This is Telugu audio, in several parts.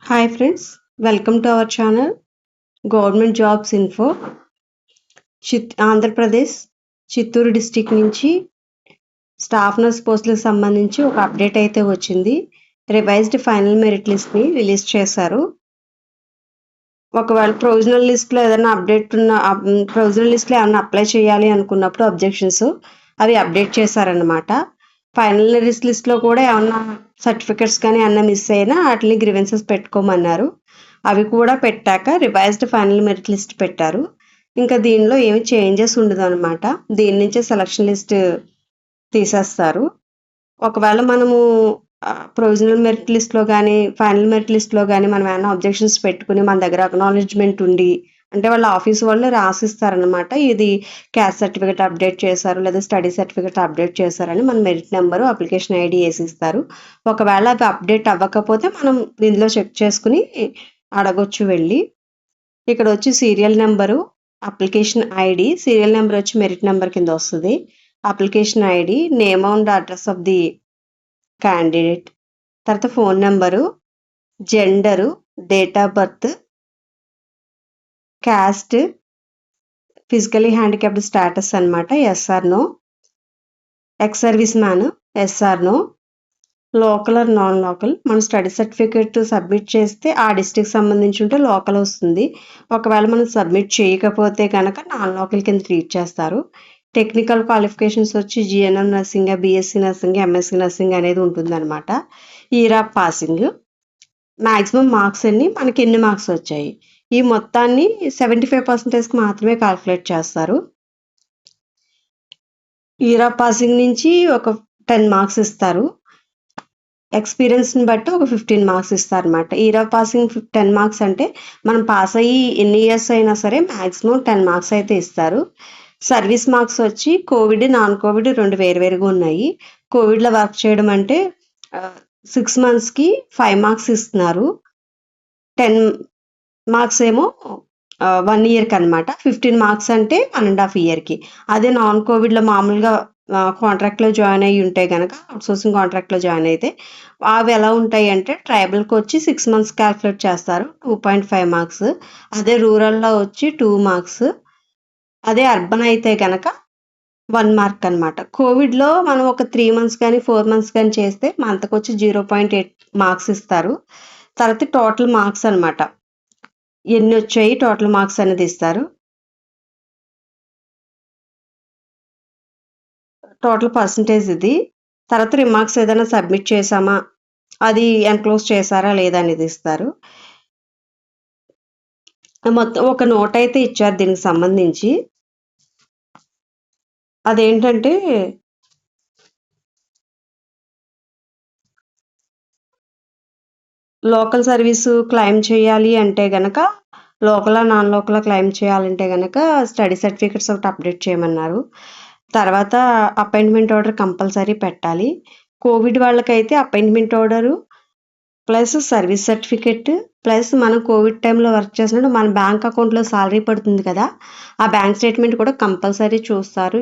Hi friends, welcome to our channel Government Jobs Info. Andhra Pradesh Chittoor district నుంచి స్టాఫ్ నర్స్ పోస్టులకు సంబంధించి ఒక అప్డేట్ అయితే వచ్చింది. రివైజ్డ్ ఫైనల్ మెరిట్ లిస్ట్ని రిలీజ్ చేశారు. ఒకవేళ ప్రొవిజనల్ లిస్ట్లో ఏదైనా అప్డేట్ ఉన్న ప్రొవిజనల్ లిస్ట్లో ఏమైనా అప్లై చేయాలి అనుకున్నప్పుడు అబ్జెక్షన్స్ అవి అప్డేట్ చేశారనమాట. ఫైనల్ మెరిట్ లిస్ట్లో కూడా ఏమన్నా సర్టిఫికెట్స్ కానీ ఏమన్నా మిస్ అయినా వాటిని గ్రీవెన్సెస్ పెట్టుకోమన్నారు. అవి కూడా పెట్టాక రివైజ్డ్ ఫైనల్ మెరిట్ లిస్ట్ పెట్టారు. ఇంకా దీనిలో ఏమి చేంజెస్ ఉండదు అనమాట. దీని నుంచే సెలక్షన్ లిస్ట్ తీసేస్తారు. ఒకవేళ మనము ప్రొవిజనల్ మెరిట్ లిస్ట్లో కానీ ఫైనల్ మెరిట్ లిస్ట్లో కానీ మనం ఏమైనా అబ్జెక్షన్స్ పెట్టుకుని మన దగ్గర అక్నాలెడ్జ్మెంట్ ఉండి అంటే వాళ్ళ ఆఫీస్ వాళ్ళు రాసిస్తారనమాట. ఇది క్యాస్ట్ సర్టిఫికేట్ అప్డేట్ చేశారు లేదా స్టడీ సర్టిఫికేట్ అప్డేట్ చేశారని మన మెరిట్ నెంబరు అప్లికేషన్ ఐడి వేసిస్తారు. ఒకవేళ అవి అప్డేట్ అవ్వకపోతే మనం దీనిలో చెక్ చేసుకుని అడగొచ్చు వెళ్ళి. ఇక్కడ వచ్చి serial number, application ID, serial number వచ్చి మెరిట్ నెంబర్ కింద వస్తుంది. Application ID, name and address of the candidate, తర్వాత phone number, gender, date of birth, caste, physically handicapped status అనమాట, SR no, ex serviceman, SR no, local or non local. మనం స్టడీ సర్టిఫికేట్ సబ్మిట్ చేస్తే ఆ డిస్ట్రిక్ట్ సంబంధించి ఉంటే లోకల్ వస్తుంది. ఒకవేళ మనం సబ్మిట్ చేయకపోతే కనుక నాన్ లోకల్ కింద ట్రీట్ చేస్తారు. టెక్నికల్ క్వాలిఫికేషన్స్ వచ్చి GNM nursing, BSc nursing, MSc nursing అనేది ఉంటుందన్నమాట. Year of passing, maximum marks అన్ని మనకి ఎన్ని మార్క్స్ వచ్చాయి, ఈ మొత్తాన్ని 75% మాత్రమే కాల్కులేట్ చేస్తారు. ఇయర్ ఆఫ్ పాసింగ్ నుంచి ఒక 10 మార్క్స్ ఇస్తారు. ఎక్స్పీరియన్స్ని బట్టి ఒక 15 మార్క్స్ ఇస్తారు అనమాట. ఇయర్ ఆఫ్ పాసింగ్ 10 మార్క్స్ అంటే మనం పాస్ అయ్యి ఎన్ని ఇయర్స్ అయినా సరే మ్యాక్సిమం 10 మార్క్స్ అయితే ఇస్తారు. సర్వీస్ మార్క్స్ వచ్చి కోవిడ్, నాన్ కోవిడ్ రెండు వేరువేరుగా ఉన్నాయి. కోవిడ్లో వర్క్ చేయడం అంటే 6 మంత్స్కి 5 మార్క్స్ ఇస్తున్నారు. 10 మార్క్స్ ఏమో 1 ఇయర్కి అనమాట. 15 మార్క్స్ అంటే 1.5 ఇయర్కి. అదే నాన్ కోవిడ్లో మామూలుగా కాంట్రాక్ట్లో జాయిన్ అయ్యి ఉంటే కనుక అవుట్సోర్సింగ్ కాంట్రాక్ట్లో జాయిన్ అయితే అవి ఎలా ఉంటాయి అంటే ట్రైబల్కి వచ్చి 6 మంత్స్ క్యాల్కులేట్ చేస్తారు, 2.5 మార్క్స్. అదే రూరల్లో వచ్చి 2 మార్క్స్. అదే అర్బన్ అయితే కనుక 1 మార్క్ అనమాట. కోవిడ్లో మనం ఒక 3 మంత్స్ కానీ 4 మంత్స్ కానీ చేస్తే మంత్కి వచ్చి 0.8 మార్క్స్ ఇస్తారు. తర్వాత టోటల్ మార్క్స్ అనమాట, ఎన్ని వచ్చాయి టోటల్ మార్క్స్ అనేది ఇస్తారు. టోటల్ పర్సంటేజ్ ఇది. తర్వాత రిమార్క్స్ ఏదైనా సబ్మిట్ చేసామా, అది ఎన్క్లోజ్ చేశారా లేదా అనేది ఇస్తారు. మొత్తం ఒక నోట్ అయితే ఇచ్చారు దీనికి సంబంధించి. అదేంటంటే లోకల్ సర్వీసు క్లెయిమ్ చేయాలి అంటే గనక లోకల్ నాన్ లోకల్ క్లెయిమ్ చేయాలంటే గనక స్టడీ సర్టిఫికెట్స్ ఒకటి అప్డేట్ చేయమన్నారు. తర్వాత అపాయింట్మెంట్ ఆర్డర్ కంపల్సరీ పెట్టాలి. కోవిడ్ వాళ్ళకైతే appointment order plus service certificate plus మనం కోవిడ్ టైంలో వర్క్ చేసినప్పుడు మన బ్యాంక్ అకౌంట్లో సాలరీ పడుతుంది కదా, ఆ బ్యాంక్ స్టేట్మెంట్ కూడా కంపల్సరీ చూస్తారు.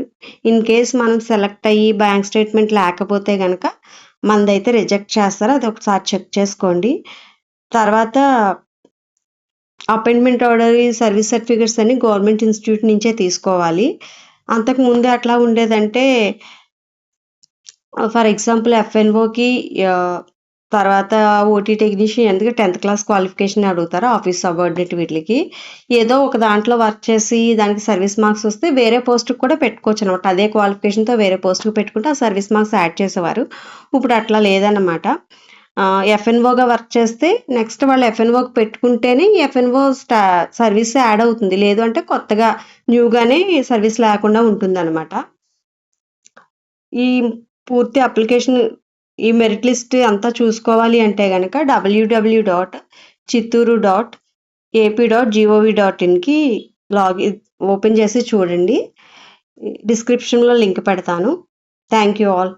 ఇన్ కేస్ మనం సెలెక్ట్ అయ్యి బ్యాంక్ స్టేట్మెంట్ లేకపోతే కనుక మనదైతే రిజెక్ట్ చేస్తారు. అది ఒకసారి చెక్ చేసుకోండి. తర్వాత అపాయింట్మెంట్ ఆర్డర్, సర్వీస్ సర్టిఫికెట్స్ అన్ని గవర్నమెంట్ ఇన్స్టిట్యూట్ నుంచే తీసుకోవాలి. అంతకుముందు ఎట్లా ఉండేదంటే ఫర్ ఎగ్జాంపుల్ ఎఫ్ఎన్ఓకి తర్వాత ఓటీ టెక్నీషియన్ ఎందుకు 10th క్లాస్ క్వాలిఫికేషన్ అడుగుతారు ఆఫీస్ సబార్డినేట్ వీటికి. ఏదో ఒక దాంట్లో వర్క్ చేసి దానికి సర్వీస్ మార్క్స్ వస్తే వేరే పోస్ట్కి కూడా పెట్టుకోవచ్చు అనమాట. అదే క్వాలిఫికేషన్తో వేరే పోస్ట్కి పెట్టుకుంటే ఆ సర్వీస్ మార్క్స్ యాడ్ చేసేవారు. ఇప్పుడు అట్లా లేదన్నమాట. ఎఫ్ఎన్ఓగా వర్క్ చేస్తే నెక్స్ట్ వాళ్ళు ఎఫ్ఎన్ఓకి పెట్టుకుంటేనే ఎఫ్ఎన్ఓ సర్వీస్ యాడ్ అవుతుంది, లేదు అంటే కొత్తగా న్యూగానే సర్వీస్ లేకుండా ఉంటుందన్నమాట. ఈ పూర్తి అప్లికేషన్ ఈ మెరిట్ లిస్ట్ అంతా చూసుకోవాలి అంటే కనుక www.chitturu.ap.gov.inకి ఓపెన్ చేసి చూడండి. డిస్క్రిప్షన్లో లింక్ పెడతాను. Thank you all.